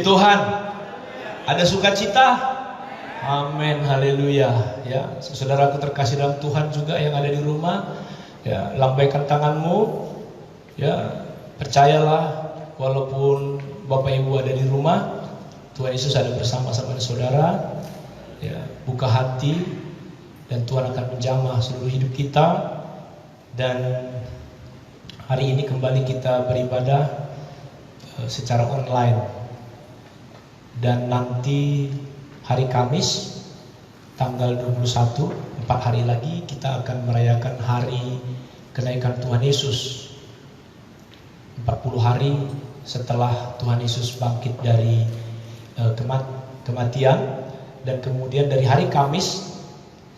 Tuhan. Ada sukacita? Amin, haleluya. Ya, saudaraku terkasih dalam Tuhan juga yang ada di rumah, ya, lambaikan tanganmu. Ya, percayalah, walaupun Bapak Ibu ada di rumah, Tuhan Yesus ada bersama-sama dengan saudara. Ya, buka hati dan Tuhan akan menjamah seluruh hidup kita. Dan hari ini kembali kita beribadah secara online. Dan nanti hari Kamis tanggal 21, 4 hari lagi kita akan merayakan hari kenaikan Tuhan Yesus. 40 hari setelah Tuhan Yesus bangkit dari kematian. Dan kemudian dari hari Kamis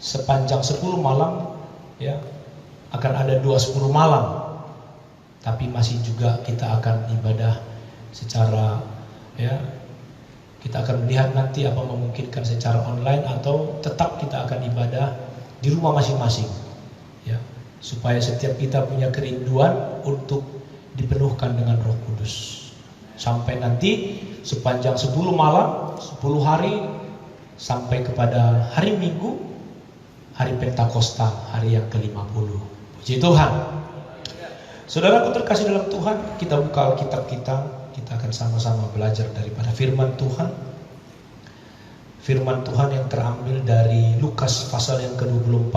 sepanjang 10 malam, ya, akan ada 2 malam. Tapi masih juga kita akan ibadah secara, ya, kita akan melihat nanti apa memungkinkan secara online atau tetap kita akan ibadah di rumah masing-masing, ya, supaya setiap kita punya kerinduan untuk dipenuhkan dengan Roh Kudus. Sampai nanti sepanjang 10 malam, 10 hari sampai kepada hari Minggu, hari Pentakosta, hari yang ke-50. Puji Tuhan. Saudaraku terkasih dalam Tuhan, kita buka Alkitab kita akan sama-sama belajar daripada firman Tuhan. Firman Tuhan yang terambil dari Lukas pasal yang ke-24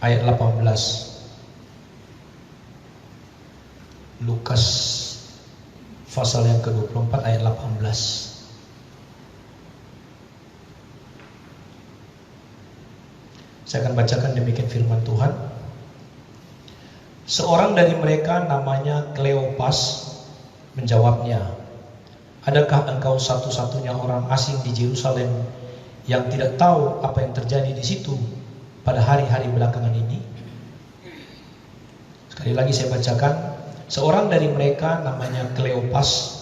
ayat 18. Lukas pasal yang ke-24 ayat 18. Saya akan bacakan demikian firman Tuhan. Seorang dari mereka namanya Kleopas menjawabnya, "Adakah engkau satu-satunya orang asing di Yerusalem yang tidak tahu apa yang terjadi di situ pada hari-hari belakangan ini?" Sekali lagi saya bacakan. Seorang dari mereka namanya Kleopas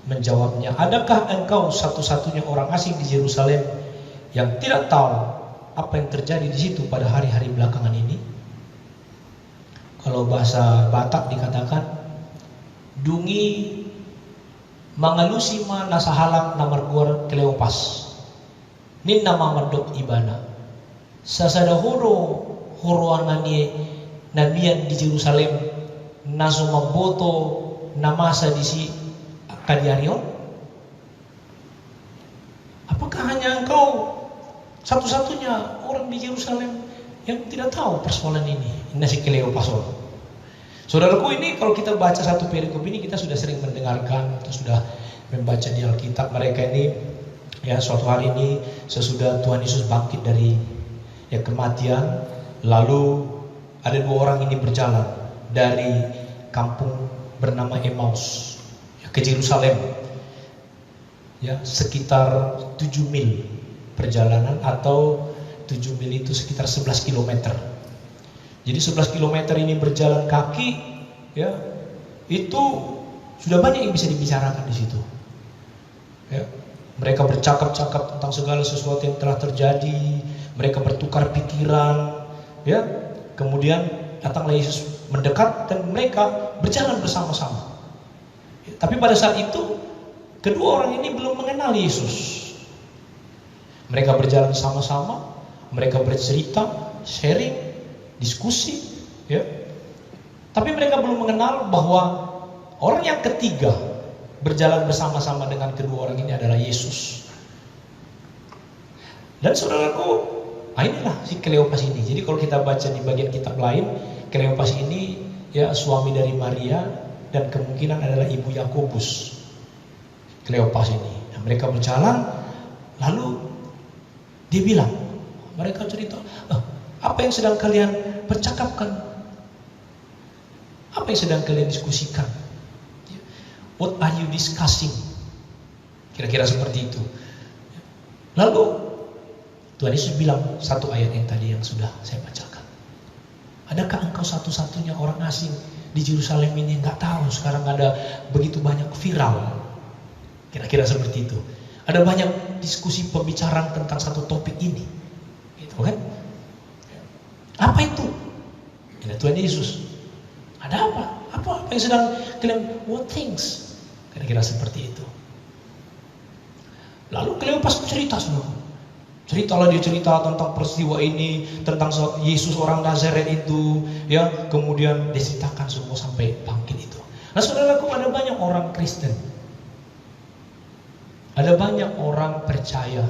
menjawabnya, "Adakah engkau satu-satunya orang asing di Yerusalem yang tidak tahu apa yang terjadi di situ pada hari-hari belakangan ini?" Kalau bahasa Batak dikatakan, "Dungi mangalusima nasahalang namarguar Kleopas. Nin nama madok ibana. Sasadahoro horoanani nabian di Yerusalem nasumaboto namasa disi kadiarion." Apakah hanya engkau satu-satunya orang di Yerusalem yang tidak tahu persoalan ini? Nasi Kleopas. Saudaraku, ini kalau kita baca satu perikop ini, kita sudah sering mendengarkan atau sudah membaca di Alkitab. Mereka ini, ya, suatu hari ini sesudah Tuhan Yesus bangkit dari, ya, kematian, lalu ada 2 orang ini berjalan dari kampung bernama Emmaus, ya, ke Yerusalem, ya, sekitar 7 mil perjalanan, atau 7 mil itu sekitar 11 km. Jadi 11 km ini berjalan kaki, ya, itu sudah banyak yang bisa dibicarakan di situ. Ya, mereka bercakap-cakap tentang segala sesuatu yang telah terjadi, mereka bertukar pikiran, ya. Kemudian datanglah Yesus mendekat dan mereka berjalan bersama-sama. Ya, tapi pada saat itu kedua orang ini belum mengenal Yesus. Mereka berjalan sama-sama, mereka bercerita, sharing, diskusi, ya. Tapi mereka belum mengenal bahwa orang yang ketiga berjalan bersama-sama dengan kedua orang ini adalah Yesus. Dan saudaraku, inilah si Kleopas ini. Jadi kalau kita baca di bagian kitab lain, Kleopas ini, ya, suami dari Maria dan kemungkinan adalah ibu Yakobus. Kleopas ini. Nah, mereka berjalan, lalu dia bilang, mereka cerita, apa yang sedang kalian percakapkan? Apa yang sedang kalian diskusikan? What are you discussing? Kira-kira seperti itu. Lalu Tuhan Yesus bilang satu ayat yang tadi yang sudah saya bacakan. Adakah engkau satu-satunya orang asing di Yerusalem ini yang gak tahu sekarang ada begitu banyak viral? Kira-kira seperti itu. Ada banyak diskusi pembicaraan tentang satu topik ini, gitu kan? Apa itu? Ini Tuhan Yesus. Ada apa? Apa yang sedang kalian? What things? Kira-kira seperti itu. Lalu Kleopas cerita semua. Ceritalah dia cerita tentang peristiwa ini, tentang Yesus orang Nazaret itu, ya. Kemudian diceritakan semua sampai bangkit itu. Nah, saudaraku, ada banyak orang Kristen, ada banyak orang percaya,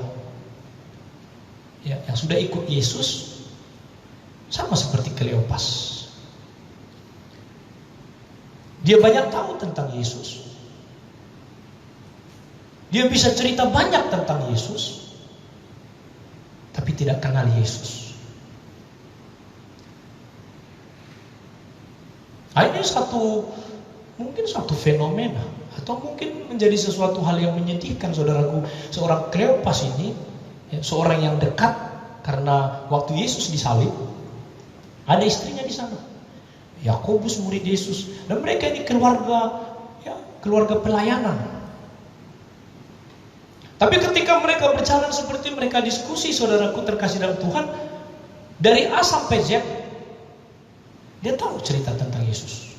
ya, yang sudah ikut Yesus, sama seperti Kleopas. Dia banyak tahu tentang Yesus. Dia bisa cerita banyak tentang Yesus, tapi tidak kenal Yesus. Nah, ini mungkin satu fenomena, atau mungkin menjadi sesuatu hal yang menyedihkan, saudaraku. Seorang Kleopas ini, ya, seorang yang dekat, karena waktu Yesus disalib, ada istrinya di sana, Yakobus murid Yesus, dan mereka ini keluarga pelayanan. Tapi ketika mereka berjalan seperti mereka diskusi, saudaraku terkasih dalam Tuhan, dari A sampai Z, dia tahu cerita tentang Yesus.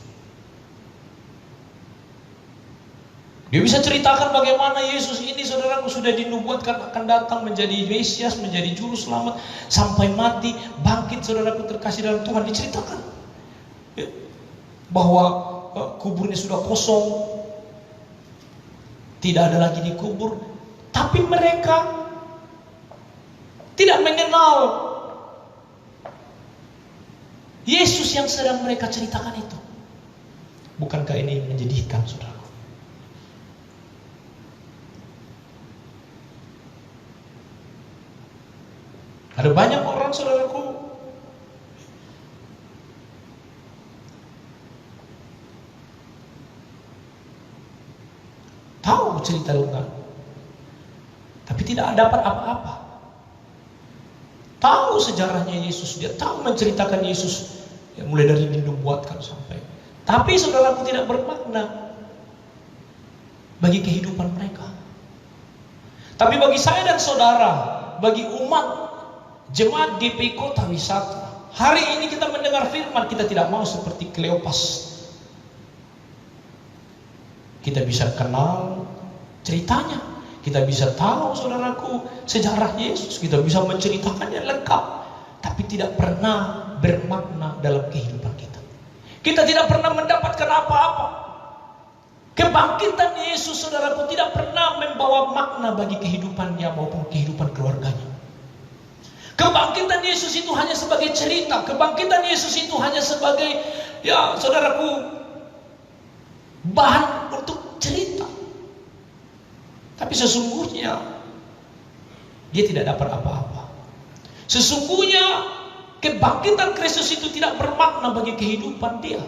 Dia bisa ceritakan bagaimana Yesus ini, saudaraku, sudah dinubuatkan akan datang menjadi Mesias, menjadi juru selamat, sampai mati, bangkit, saudaraku terkasih dalam Tuhan. Diceritakan bahwa kuburnya sudah kosong, tidak ada lagi dikubur. Tapi mereka tidak mengenal Yesus yang sedang mereka ceritakan itu. Bukankah ini menjadikan, saudara? Ada banyak orang, saudaraku, tahu cerita Tuhan, tapi tidak dapat apa-apa. Tahu sejarahnya Yesus, dia tahu menceritakan Yesus, ya, mulai dari dinubuatkan sampai. Tapi saudaraku, tidak bermakna bagi kehidupan mereka. Tapi bagi saya dan saudara, bagi umat jemaat GPI Kota Wisata, hari ini kita mendengar firman, kita tidak mau seperti Kleopas. Kita bisa kenal ceritanya, kita bisa tahu, saudaraku, sejarah Yesus, kita bisa menceritakannya lengkap, tapi tidak pernah bermakna dalam kehidupan kita. Kita tidak pernah mendapatkan apa-apa. Kebangkitan Yesus, saudaraku, tidak pernah membawa makna bagi kehidupannya maupun kehidupan keluarganya. Kebangkitan Yesus itu hanya sebagai cerita. Kebangkitan Yesus itu hanya sebagai, ya saudaraku, bahan untuk cerita. Tapi sesungguhnya dia tidak dapat apa-apa. Sesungguhnya kebangkitan Kristus itu tidak bermakna bagi kehidupan dia.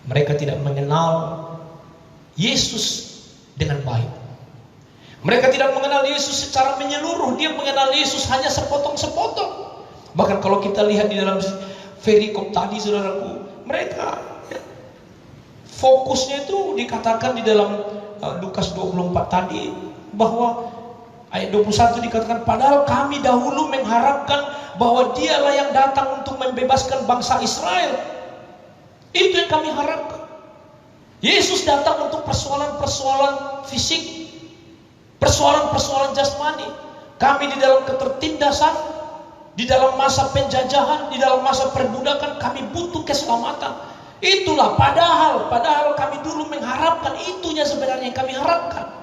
Mereka tidak mengenal Yesus dengan baik. Mereka tidak mengenal Yesus secara menyeluruh. Dia mengenal Yesus hanya sepotong-sepotong. Bahkan kalau kita lihat di dalam perikop tadi, saudaraku, mereka, ya, fokusnya itu dikatakan di dalam Lukas 24 tadi, bahwa ayat 21 dikatakan, padahal kami dahulu mengharapkan bahwa dialah yang datang untuk membebaskan bangsa Israel. Itu yang kami harapkan. Yesus datang untuk persoalan-persoalan fisik, persoalan-persoalan jasmani. Kami di dalam ketertindasan, di dalam masa penjajahan, di dalam masa perbudakan, kami butuh keselamatan. Itulah padahal kami dulu mengharapkan, itunya sebenarnya yang kami harapkan.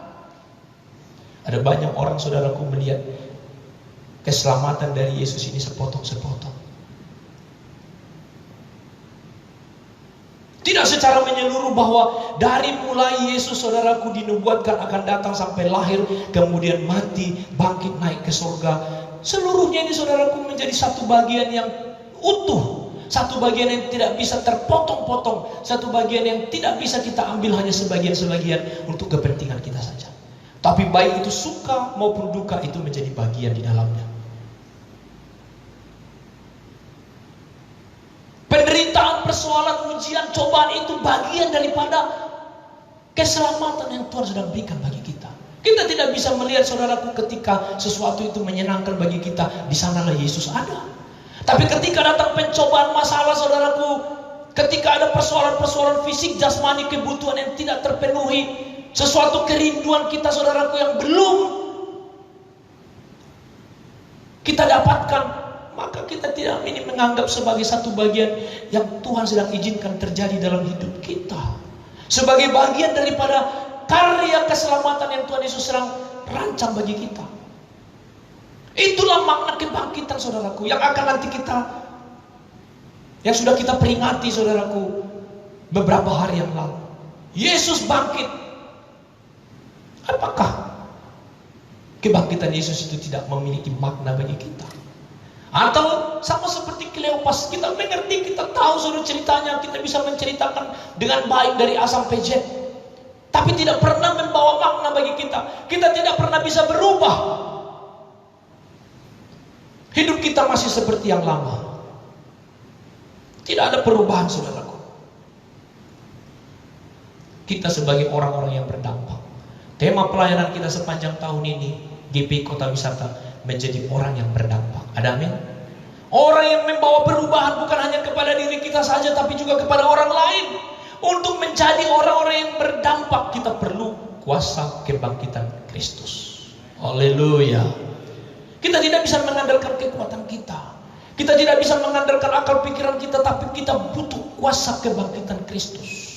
Ada banyak orang, saudaraku, melihat keselamatan dari Yesus ini sepotong-sepotong. Tidak secara menyeluruh, bahwa dari mulai Yesus, saudaraku, dinubuatkan akan datang sampai lahir, kemudian mati, bangkit, naik ke surga. Seluruhnya ini, saudaraku, menjadi satu bagian yang utuh, satu bagian yang tidak bisa terpotong-potong, satu bagian yang tidak bisa kita ambil hanya sebagian-sebagian untuk kepentingan kita saja. Tapi baik itu suka maupun duka, itu menjadi bagian di dalamnya. Penderitaan, persoalan, ujian, cobaan itu bagian daripada keselamatan yang Tuhan sedang berikan bagi kita. Kita tidak bisa melihat saudaraku ketika sesuatu itu menyenangkan bagi kita, di sanalah Yesus ada. Tapi ketika datang pencobaan masalah saudaraku, ketika ada persoalan-persoalan fisik, jasmani, kebutuhan yang tidak terpenuhi, sesuatu kerinduan kita saudaraku yang belum kita dapatkan, maka kita tidak ini menganggap sebagai satu bagian yang Tuhan sedang izinkan terjadi dalam hidup kita. Sebagai bagian daripada karya keselamatan yang Tuhan Yesus sedang rancang bagi kita. Itulah makna kebangkitan saudaraku, yang akan nanti kita, yang sudah kita peringati saudaraku beberapa hari yang lalu. Yesus bangkit. Apakah kebangkitan Yesus itu tidak memiliki makna bagi kita? Atau sama seperti Kleopas, kita mengerti, kita tahu saudara ceritanya, kita bisa menceritakan dengan baik dari A sampai Z, tapi tidak pernah membawa makna bagi kita. Kita tidak pernah bisa berubah. Hidup kita masih seperti yang lama. Tidak ada perubahan saudaraku. Kita sebagai orang-orang yang berdampak. Tema pelayanan kita sepanjang tahun ini, GPI Kota Wisata, menjadi orang yang berdampak. Ada amin? Orang yang membawa perubahan bukan hanya kepada diri kita saja, tapi juga kepada orang lain. Untuk menjadi orang-orang yang berdampak, kita perlu kuasa kebangkitan Kristus. Haleluya. Kita tidak bisa mengandalkan kekuatan kita. Kita tidak bisa mengandalkan akal pikiran kita, tapi kita butuh kuasa kebangkitan Kristus.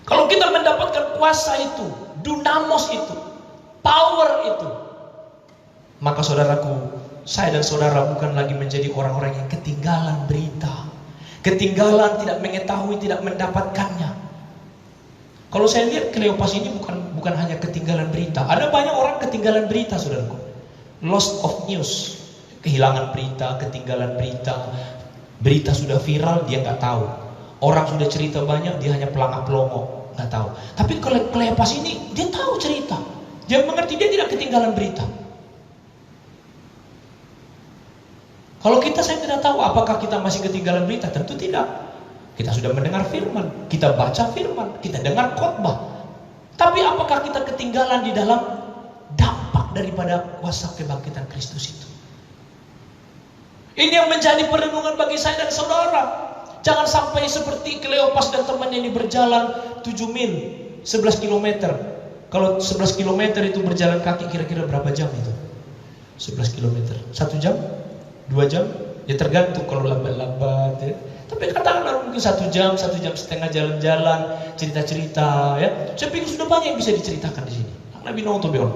Kalau kita mendapatkan kuasa itu, dunamos itu, power itu, maka saudaraku, saya dan saudara bukan lagi menjadi orang-orang yang ketinggalan berita, ketinggalan, tidak mengetahui, tidak mendapatkannya. Kalau saya lihat Kleopas ini bukan hanya ketinggalan berita. Ada banyak orang ketinggalan berita saudaraku. Lost of news, kehilangan berita, ketinggalan berita. Berita sudah viral, dia nggak tahu. Orang sudah cerita banyak, dia hanya pelangak-pelongo, nggak tahu. Tapi kalau Kleopas ini, dia tahu cerita, dia mengerti, dia tidak ketinggalan berita. Kalau kita, saya tidak tahu apakah kita masih ketinggalan berita. Tentu tidak. Kita sudah mendengar firman, kita baca firman, kita dengar khotbah. Tapi apakah kita ketinggalan di dalam dampak daripada kuasa kebangkitan Kristus itu? Ini yang menjadi perenungan bagi saya dan saudara. Jangan sampai seperti Kleopas dan temannya ini berjalan 7 mil, 11 km. Kalau 11 km itu berjalan kaki kira-kira berapa jam itu? 11 km. 1 jam? 2 jam? Ya tergantung kalau lambat-lambat ya. Tapi katakanlah mungkin 1 jam, 1 jam setengah jalan-jalan, cerita-cerita ya. Saya pikir sudah banyak yang bisa diceritakan di sini. Nabi nonton bion.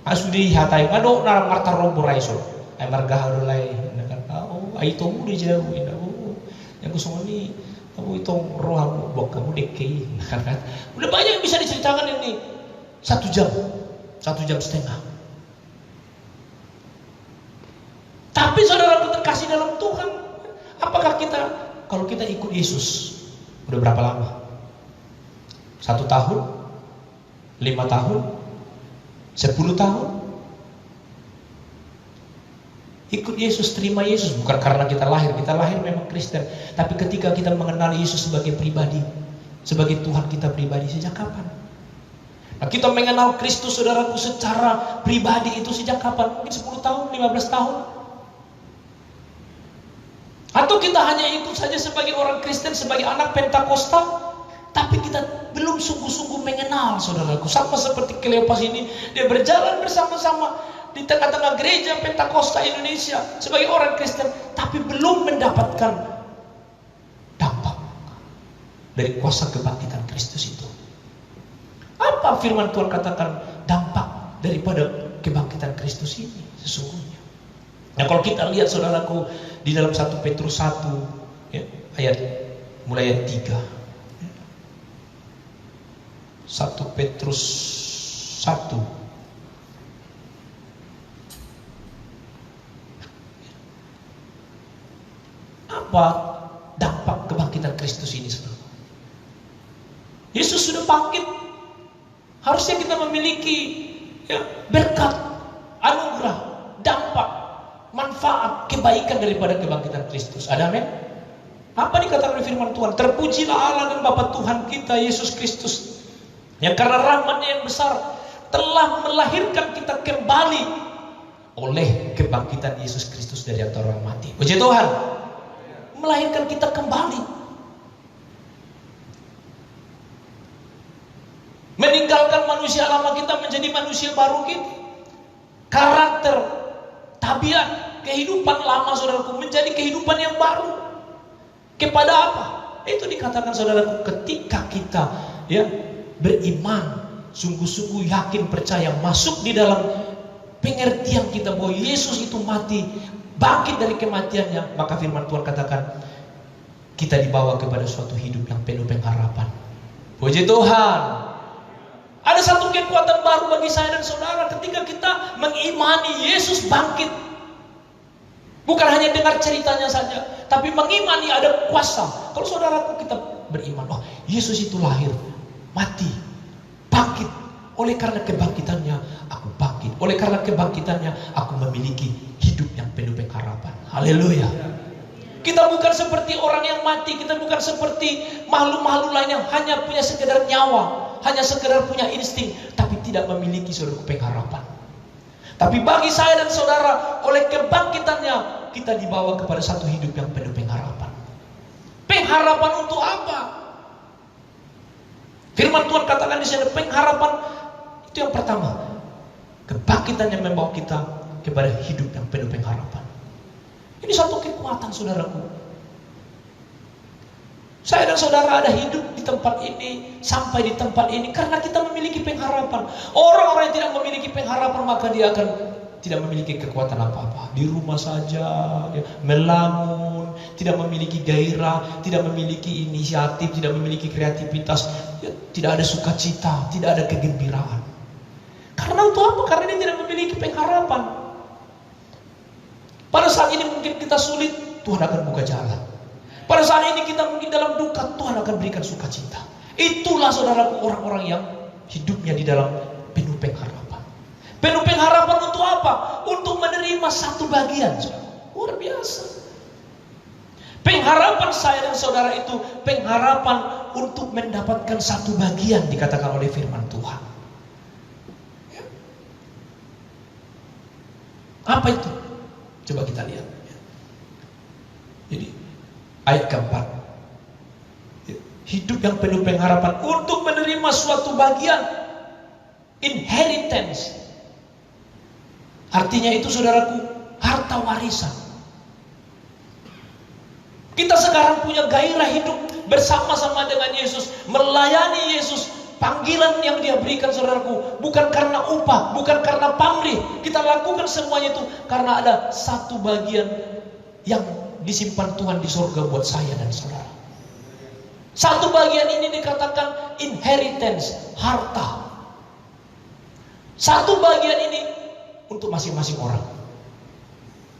Asudi hatai ngado na marta rombo raiso. Ay margaharulay nakan oh ay to mo di jauh ina. Yang kusung ini kamu itong rohamu bok kamu dekei. Udah banyak yang bisa diceritakan ini. 1 jam, 1 jam setengah. Tapi saudara terkasih dalam Tuhan, apakah kita, kalau kita ikut Yesus, udah berapa lama? 1 tahun? 5 tahun? 10 tahun? Ikut Yesus, terima Yesus, bukan karena kita lahir memang Kristen. Tapi ketika kita mengenal Yesus sebagai pribadi, sebagai Tuhan kita pribadi, sejak kapan? Nah, kita mengenal Kristus saudaraku secara pribadi itu sejak kapan? Mungkin 10 tahun, 15 tahun? Atau kita hanya ikut saja sebagai orang Kristen, sebagai anak Pentakosta, tapi kita belum sungguh-sungguh mengenal saudaraku. Sama seperti Kleopas ini, dia berjalan bersama-sama di tengah-tengah gereja Pentakosta Indonesia sebagai orang Kristen, tapi belum mendapatkan dampak dari kuasa kebangkitan Kristus itu. Apa firman Tuhan katakan dampak daripada kebangkitan Kristus ini sesungguhnya? Nah, kalau kita lihat saudaraku di dalam 1 Petrus 1 ya, mulai ayat 3. 1 Petrus 1 apa dampak kebangkitan Kristus ini saudara? Yesus sudah bangkit. Harusnya kita memiliki ya, berkat, anugerah, dampak, manfaat, kebaikan daripada kebangkitan Kristus. Ada amin? Apa dikatakan oleh firman Tuhan? Terpujilah Allah dan Bapa Tuhan kita Yesus Kristus, yang karena rahmat-Nya yang besar telah melahirkan kita kembali oleh kebangkitan Yesus Kristus dari antara orang mati. Puji Tuhan. Melahirkan kita kembali. Meninggalkan manusia lama kita menjadi manusia baru kita. Karakter, tabiat, kehidupan lama saudaraku menjadi kehidupan yang baru. Kepada apa? Itu dikatakan saudaraku, ketika kita beriman, sungguh-sungguh yakin, percaya, masuk di dalam pengertian kita bahwa Yesus itu mati, bangkit dari kematiannya, maka firman Tuhan katakan kita dibawa kepada suatu hidup yang penuh pengharapan. Puji Tuhan. Ada satu kekuatan baru bagi saya dan saudara ketika kita mengimani Yesus bangkit. Bukan hanya dengar ceritanya saja, tapi mengimani ada kuasa. Kalau saudaraku kita beriman, oh Yesus itu lahir, mati, bangkit. Oleh karena kebangkitannya, aku bangkit. Oleh karena kebangkitannya, aku memiliki hidup yang penuh pengharapan. Haleluya. Kita bukan seperti orang yang mati, kita bukan seperti makhluk-makhluk lain yang hanya punya sekedar nyawa, hanya sekedar punya insting, tapi tidak memiliki suatu pengharapan. Tapi bagi saya dan saudara, oleh kebangkitannya, kita dibawa kepada satu hidup yang penuh pengharapan. Pengharapan untuk apa? Firman Tuhan katakan di sini, pengharapan itu yang pertama. Kebangkitan yang membawa kita kepada hidup yang penuh pengharapan. Ini satu kekuatan saudaraku. Saya dan saudara ada hidup di tempat ini, sampai di tempat ini karena kita memiliki pengharapan. Orang-orang yang tidak memiliki pengharapan, maka dia akan tidak memiliki kekuatan apa-apa. Di rumah saja, melamun, tidak memiliki gairah, tidak memiliki inisiatif, tidak memiliki kreativitas, tidak ada sukacita, tidak ada kegembiraan. Karena untuk apa? Karena dia tidak memiliki pengharapan. Pada saat ini mungkin kita sulit, Tuhan akan buka jalan. Pada saat ini kita mungkin dalam duka, Tuhan akan berikan sukacita. Itulah saudaraku orang-orang yang hidupnya di dalam penuh pengharapan. Penuh pengharapan untuk apa? Untuk menerima satu bagian. Luar biasa. Pengharapan saya dan saudara itu pengharapan untuk mendapatkan satu bagian, dikatakan oleh firman Tuhan. Apa itu? Coba kita lihat. Jadi ayat keempat, hidup yang penuh pengharapan untuk menerima suatu bagian, inheritance. Artinya itu saudaraku, harta warisan. Kita sekarang punya gairah hidup bersama-sama dengan Yesus, melayani Yesus. Panggilan yang dia berikan saudaraku bukan karena upah, bukan karena pamrih. Kita lakukan semuanya itu karena ada satu bagian yang disimpan Tuhan di surga buat saya dan saudara. Satu bagian ini dikatakan inheritance, harta. Satu bagian ini untuk masing-masing orang.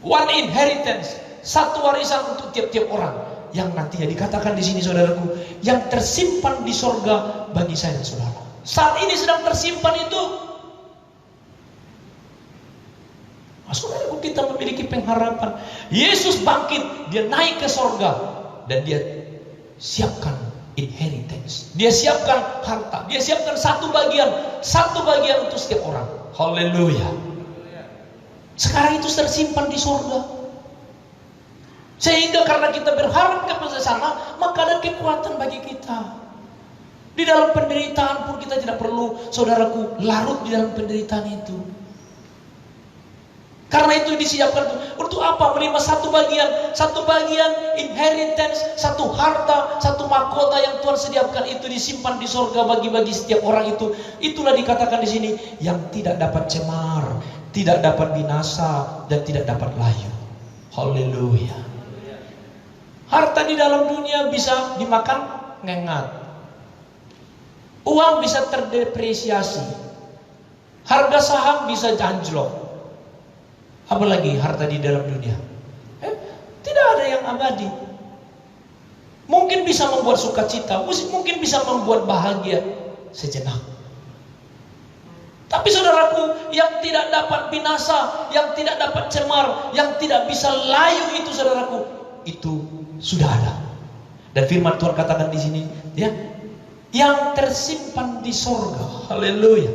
One inheritance, satu warisan untuk tiap-tiap orang. Yang nantinya dikatakan di sini saudaraku, yang tersimpan di surga bagi saya dan saudara. Saat ini sedang tersimpan itu. Saudaraku, kita memiliki pengharapan. Yesus bangkit, dia naik ke surga dan dia siapkan inheritance. Dia siapkan harta, dia siapkan satu bagian untuk setiap orang. Haleluya. Sekarang itu tersimpan di surga. Sehingga karena kita berharap kepada sana, maka ada kekuatan bagi kita. Di dalam penderitaan pun kita tidak perlu, saudaraku, larut di dalam penderitaan itu. Karena itu disiapkan untuk apa? Menerima satu bagian inheritance, satu harta, satu mahkota yang Tuhan sediakan itu disimpan di surga bagi setiap orang itu. Itulah dikatakan di sini, yang tidak dapat cemar, tidak dapat binasa, dan tidak dapat layu. Haleluya. Harta di dalam dunia bisa dimakan ngengat. Uang bisa terdepresiasi. Harga saham bisa anjlok. Apalagi harta di dalam dunia. Tidak ada yang abadi. Mungkin bisa membuat sukacita, mungkin bisa membuat bahagia sejenak. Tapi saudaraku, yang tidak dapat binasa, yang tidak dapat cemar, yang tidak bisa layu itu saudaraku, itu sudah ada. Dan firman Tuhan katakan di sini, ya, yang tersimpan di sorga, haleluya,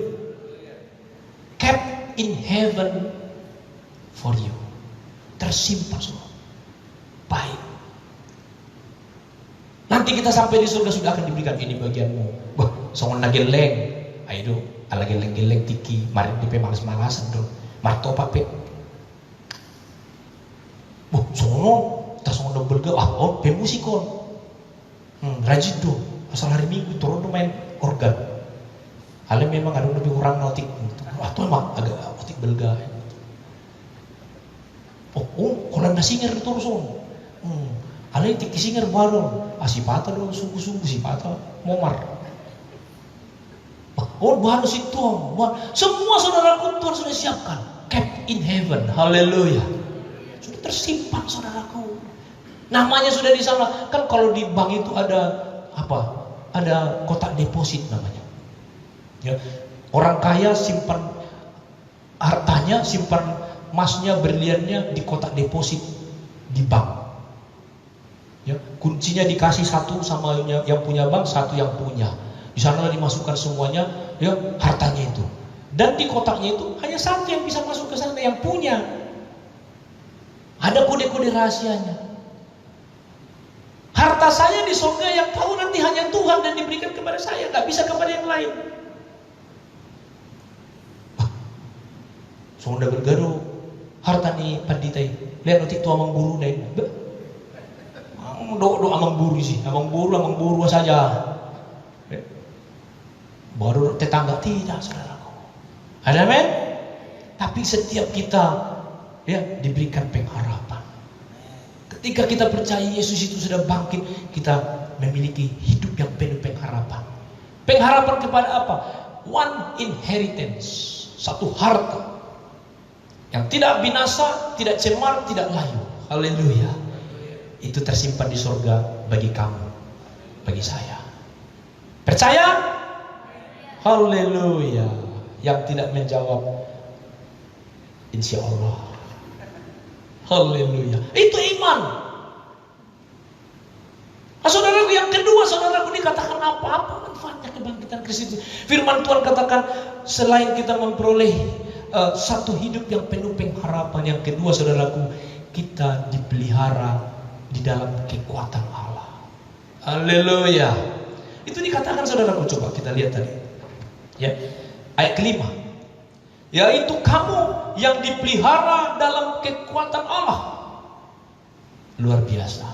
kept in heaven for you, tersimpan semua, baik. Nanti kita sampai di surga sudah akan diberikan ini bagianmu. Wah, songon nageleng, ayo, ala geleng-geleng tiki, mari dipe malas-malasan dong, marto pape. Wah, songon, tas songon double ke, oh, pemusikon. Rajin tuh, asal hari Minggu turun main organ. Hal memang ada lebih orang otik, atau emang agak otik belga. Kalau ada singer terus hal ini tiki singer baru, asipata dong sungguh-sungguh sipata momar. Baru situ, semua saudaraku Tuhan sudah siapkan, kept in heaven, haleluya. Sudah tersimpan saudaraku. Namanya sudah di sana. Kan kalau di bank itu ada apa? Ada kotak deposit namanya. Ya. Orang kaya simpan hartanya, simpan emasnya, berliannya di kotak deposit di bank. Ya, kuncinya dikasih satu sama yang punya bank, satu yang punya. Di sana dimasukkan semuanya, ya, hartanya itu. Dan di kotaknya itu hanya satu yang bisa masuk ke sana, yang punya. Ada kode-kode rahasianya. Harta saya di surga yang tahu nanti hanya Tuhan dan diberikan kepada saya, nggak bisa kepada yang lain. Sudah bergaduh, harta nih panditai, lihat nanti tua amang buru nih, do amang buru sih, amang buru saja. Baru tetangga tidak, saudaraku. Ada men? Tapi setiap kita, ya, diberikan pengharapan. Ketika kita percaya Yesus itu sudah bangkit, kita memiliki hidup yang penuh pengharapan. Pengharapan kepada apa? One inheritance, satu harta yang tidak binasa, tidak cemar, tidak layu. Haleluya. Itu tersimpan di surga bagi kamu, bagi saya. Percaya? Haleluya. Yang tidak menjawab, insya Allah. Haleluya. Itu iman. Saudaraku, yang kedua, saudaraku, dikatakan apa manfaatnya kebangkitan Kristus. Firman Tuhan katakan, selain kita memperoleh satu hidup yang penuh pengharapan, yang kedua, saudaraku, kita dipelihara di dalam kekuatan Allah. Haleluya. Itu dikatakan, saudaraku, coba kita lihat tadi. Ya, ayat kelima. Yaitu kamu yang dipelihara dalam kekuatan Allah. Luar biasa.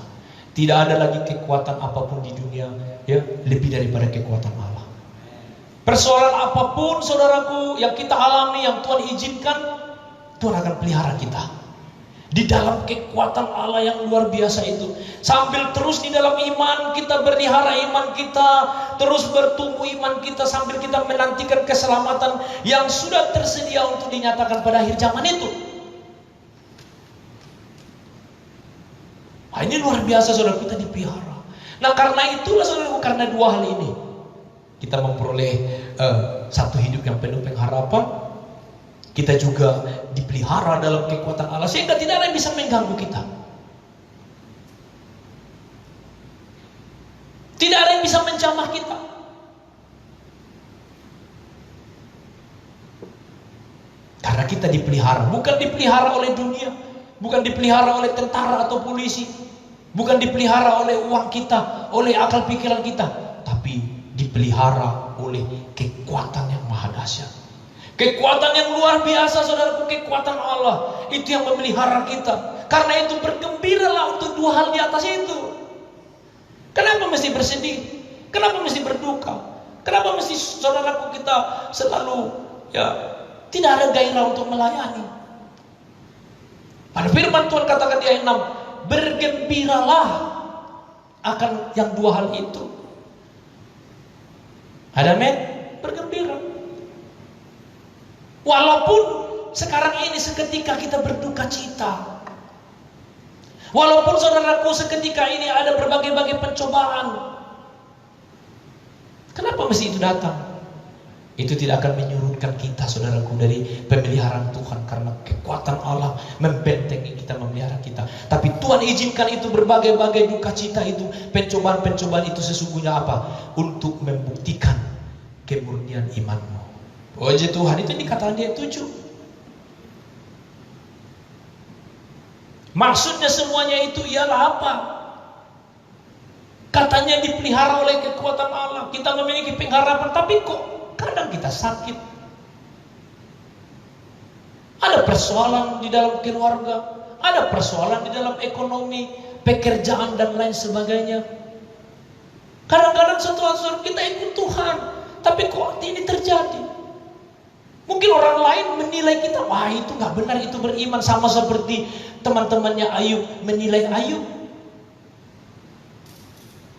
Tidak ada lagi kekuatan apapun di dunia, ya, lebih daripada kekuatan Allah. Persoalan apapun, saudaraku, yang kita alami, yang Tuhan izinkan, Tuhan akan pelihara kita di dalam kekuatan Allah yang luar biasa itu. Sambil terus di dalam iman kita berlihara, iman kita terus bertumbuh, iman kita sambil kita menantikan keselamatan yang sudah tersedia untuk dinyatakan pada akhir zaman itu. Nah, ini luar biasa, saudara, kita dipelihara. Nah, karena itulah, saudara, karena dua hal ini kita memperoleh satu hidup yang penuh pengharapan. Kita juga dipelihara dalam kekuatan Allah, sehingga tidak ada yang bisa mengganggu kita. Tidak ada yang bisa menjamah kita. Karena kita dipelihara, bukan dipelihara oleh dunia, bukan dipelihara oleh tentara atau polisi, bukan dipelihara oleh uang kita, oleh akal pikiran kita, tapi dipelihara oleh kekuatan yang maha dahsyat. Kekuatan yang luar biasa, saudaraku, kekuatan Allah. Itu yang memelihara kita. Karena itu bergembiralah untuk dua hal di atas itu. Kenapa mesti bersedih? Kenapa mesti berduka? Kenapa mesti, saudaraku, kita selalu, ya, tidak ada gairah untuk melayani? Pada firman Tuhan katakan di ayat 6, bergembiralah akan yang dua hal itu. Ada men? Bergembira. Walaupun sekarang ini seketika kita berduka cita. Walaupun, saudaraku, seketika ini ada berbagai-bagai pencobaan. Kenapa mesti itu datang? Itu tidak akan menyurutkan kita, saudaraku, dari pemeliharaan Tuhan. Karena kekuatan Allah membentengi kita, memelihara kita. Tapi Tuhan izinkan itu berbagai-bagai duka cita itu, pencobaan-pencobaan itu sesungguhnya apa? Untuk membuktikan kemurnian imanmu. Puji Tuhan, itu dikatakan dia 7. Maksudnya semuanya itu ialah apa? Katanya dipelihara oleh kekuatan Allah. Kita memiliki pengharapan, tapi kok kadang kita sakit. Ada persoalan di dalam keluarga, ada persoalan di dalam ekonomi, pekerjaan dan lain sebagainya. Kadang-kadang saudara-saudara kita ikut Tuhan, tapi kok ini terjadi? Mungkin orang lain menilai kita, wah itu gak benar, itu beriman. Sama seperti teman-temannya Ayub menilai Ayub.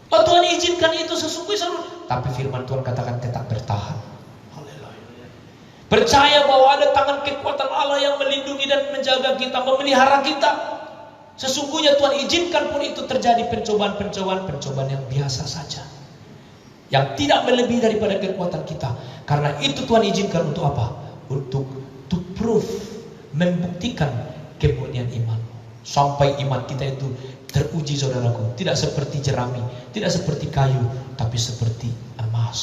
Oh Tuhan izinkan itu sesungguhnya, tapi firman Tuhan katakan tetap bertahan. Haleluya. Percaya bahwa ada tangan kekuatan Allah yang melindungi dan menjaga kita, memelihara kita. Sesungguhnya Tuhan izinkan pun itu terjadi pencobaan yang biasa saja, yang tidak melebihi daripada kekuatan kita. Karena itu Tuhan izinkan untuk apa? Untuk to prove, membuktikan kemurnian iman. Sampai iman kita itu teruji, saudaraku. Tidak seperti jerami, tidak seperti kayu, tapi seperti emas.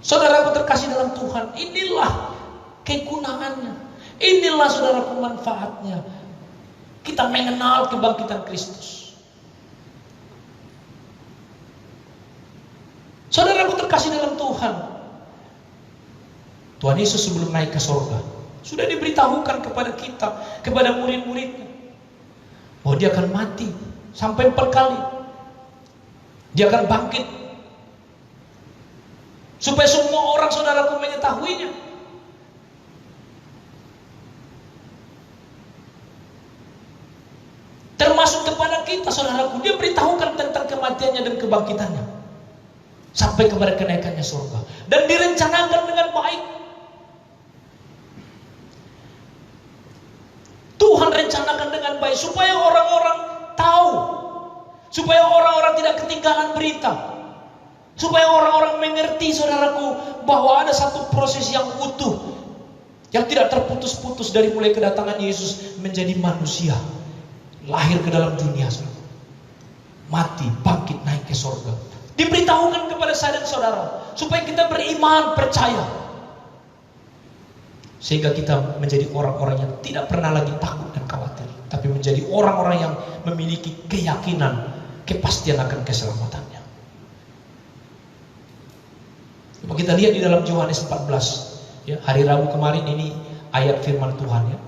Saudaraku terkasih dalam Tuhan, inilah kegunaannya. Inilah saudaraku manfaatnya. Kita mengenal kebangkitan Kristus. Saudaraku terkasih dalam Tuhan, Tuhan Yesus sebelum naik ke surga sudah diberitahukan kepada kita, kepada murid-muridnya, bahwa dia akan mati sampai 4 kali. Dia akan bangkit, supaya semua orang saudaraku mengetahuinya. Termasuk kepada kita saudaraku, dia beritahukan tentang kematiannya dan kebangkitannya, sampai kepada kenaikannya surga. Dan direncanakan dengan baik. Tuhan rencanakan dengan baik supaya orang-orang tahu, supaya orang-orang tidak ketinggalan berita, supaya orang-orang mengerti saudaraku bahwa ada satu proses yang utuh, yang tidak terputus-putus dari mulai kedatangan Yesus menjadi manusia, lahir ke dalam dunia, saudara, mati, bangkit, naik ke surga. Diberitahukan kepada saya dan saudara supaya kita beriman, percaya, sehingga kita menjadi orang-orang yang tidak pernah lagi takut dan khawatir, tapi menjadi orang-orang yang memiliki keyakinan, kepastian akan keselamatannya. Coba kita lihat di dalam Yohanes 14 ya, hari Rabu kemarin ini ayat firman Tuhan ya,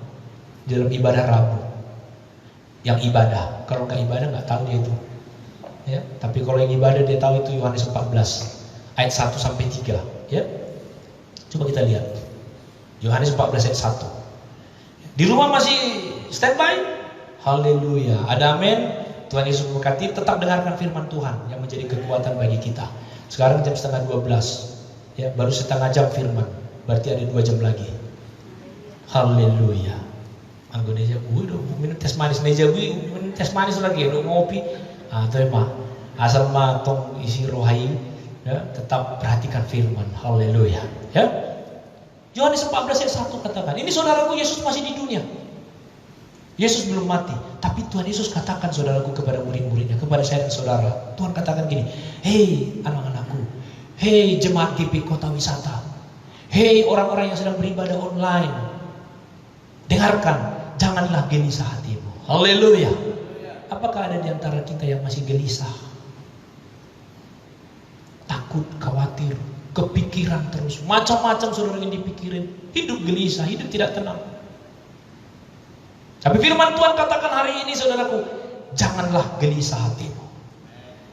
di dalam ibadah Rabu. Yang ibadah, kalau nggak ibadah nggak tahu dia itu ya, tapi kalau yang ibadah dia tahu itu Yohanes 14 ayat 1 sampai 3 ya. Coba kita lihat Yohanes 14 ayat 1. Di rumah masih standby? Haleluya, ada amin. Tuhan Yesus memberkati. Tetap dengarkan firman Tuhan yang menjadi kekuatan bagi kita. Sekarang jam setengah 12 ya, baru setengah jam firman, berarti ada 2 jam lagi. Haleluya. Anggo neja udah minum teh manis, neja minum teh manis lagi, udah ngopi. Itu mah asal mah tong isi rohai ya, tetap perhatikan firman. Haleluya ya. Yohanes 14 ayat 1 katakan, ini saudaraku, Yesus masih di dunia. Yesus belum mati, tapi Tuhan Yesus katakan saudaraku kepada murid-muridnya, kepada saya dan saudara. Tuhan katakan gini, hei anak-anakku, hei jemaat GP Kota Wisata, hei orang-orang yang sedang beribadah online, dengarkan, janganlah gelisah hatimu. Haleluya. Apakah ada di antara kita yang masih gelisah? Takut, khawatir, kepikiran terus, macam-macam saudara yang dipikirin, hidup gelisah, hidup tidak tenang. Tapi firman Tuhan katakan hari ini saudaraku, janganlah gelisah hatimu.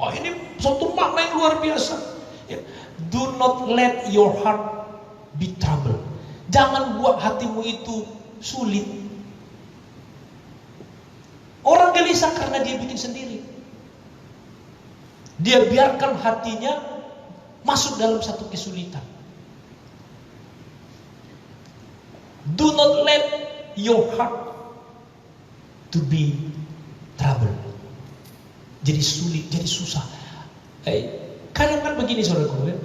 Oh ini suatu makna yang luar biasa ya. Do not let your heart be troubled. Jangan buat hatimu itu sulit. Orang gelisah karena dia bikin sendiri. Dia biarkan hatinya masuk dalam satu kesulitan. Do not let your heart to be trouble. Jadi sulit, jadi susah. Kadang kan begini saudaraku ya.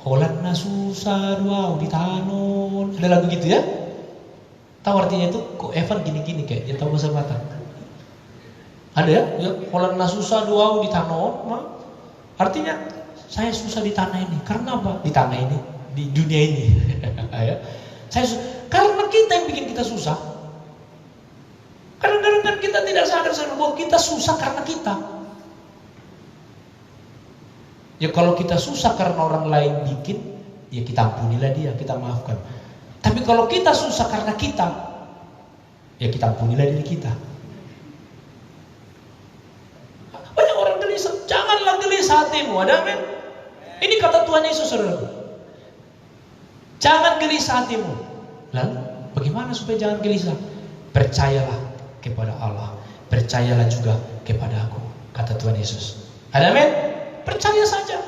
Holatna susah, wow, ditanon. Ada lagu gitu ya. Tahu artinya itu? Kok Evan gini-gini kayak dia tahu bahasa Batak? Ada ya? Kalau susah doa di tanah, artinya saya susah di tanah ini. Karena apa? Di tanah ini, di dunia ini. Ya. Karena kita yang bikin kita susah. Kadang-kadang kan kita tidak sadar bahwa kita susah karena kita. Ya kalau kita susah karena orang lain bikin, ya kita ampunilah dia, kita maafkan. Tapi kalau kita susah karena kita, ya kita ampunilah diri kita. Banyak orang gelisah, janganlah gelisah hatimu, ada amin. Ini kata Tuhan Yesus, saudaraku. Jangan gelisah hatimu. Lalu bagaimana supaya jangan gelisah? Percayalah kepada Allah, percayalah juga kepada aku, kata Tuhan Yesus. Ada amin? Percaya saja.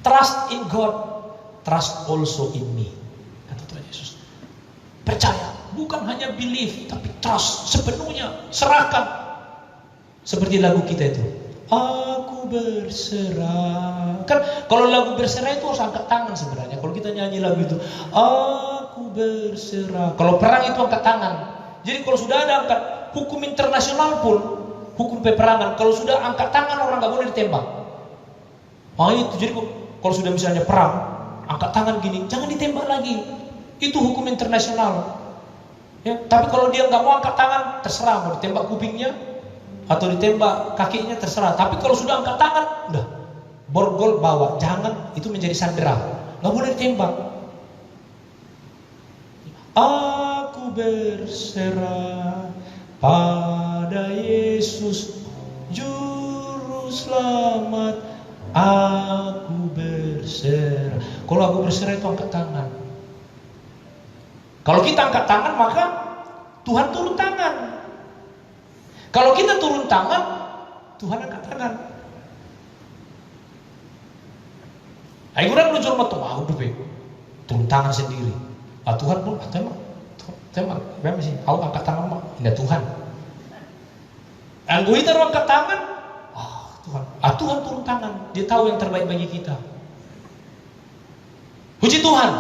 Trust in God, trust also in me, kata Tuhan Yesus. Percaya, bukan hanya believe, tapi trust sepenuhnya, serahkan. Seperti lagu kita itu, aku berserah. Kan kalau lagu berserah itu harus angkat tangan sebenarnya. Kalau kita nyanyi lagu itu, aku berserah. Kalau perang itu angkat tangan. Jadi kalau sudah ada angkat, hukum internasional pun, hukum peperangan, kalau sudah angkat tangan orang nggak boleh ditembak. Itu jadi kalau sudah misalnya perang, angkat tangan gini, jangan ditembak lagi. Itu hukum internasional. Ya, tapi kalau dia nggak mau angkat tangan, terserah mau ditembak kupingnya atau ditembak kakinya, terserah. Tapi kalau sudah angkat tangan, udah borgol bawa, jangan itu menjadi sandera, nggak boleh ditembak. Aku berserah pada Yesus Juru Selamat, aku berserah. Kalau aku berserah itu angkat tangan. Kalau kita angkat tangan maka Tuhan turun tangan. Kalau kita turun tangan, Tuhan angkat tangan. Ayo kurang lucu rumah tuh, turun tangan sendiri. Tuhan pun, memang sih, aku angkat tangan mah, ini Tuhan. Anggu itu angkat tangan, Tuhan. Tuhan turun tangan, dia tahu yang terbaik bagi kita. Puji Tuhan.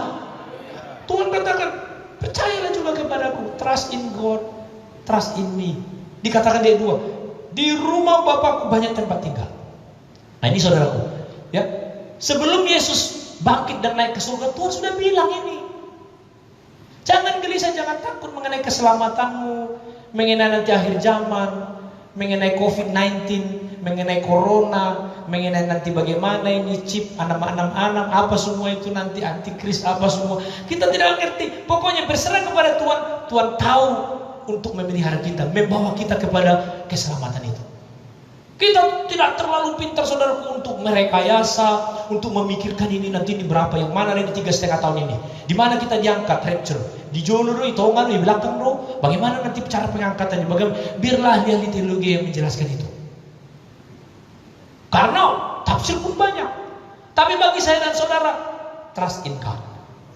Tuhan katakan, percayalah juga kepadaku, trust in God, trust in me. Dikatakan dia dua, di rumah Bapakku banyak tempat tinggal. Nah ini saudaraku, ya, sebelum Yesus bangkit dan naik ke surga, Tuhan sudah bilang ini. Jangan gelisah, jangan takut mengenai keselamatanmu, mengenai nanti akhir zaman, mengenai COVID-19, mengenai corona, mengenai nanti bagaimana ini chip anak-anak apa semua itu nanti antikris apa semua. Kita tidak ngerti. Pokoknya berserah kepada Tuhan. Tuhan tahu untuk memelihara kita, membawa kita kepada keselamatan itu. Kita tidak terlalu pintar saudaraku untuk merekayasa, untuk memikirkan ini nanti ini berapa, yang mana ini 3,5 tahun ini, di mana kita diangkat rapture, di jono itu tongan di belakang roh, bagaimana nanti cara pengangkatannya, bagaimana, biarlah ahli-ahli teologi yang menjelaskan itu. Karena tafsir pun banyak. Tapi bagi saya dan saudara, trust in God,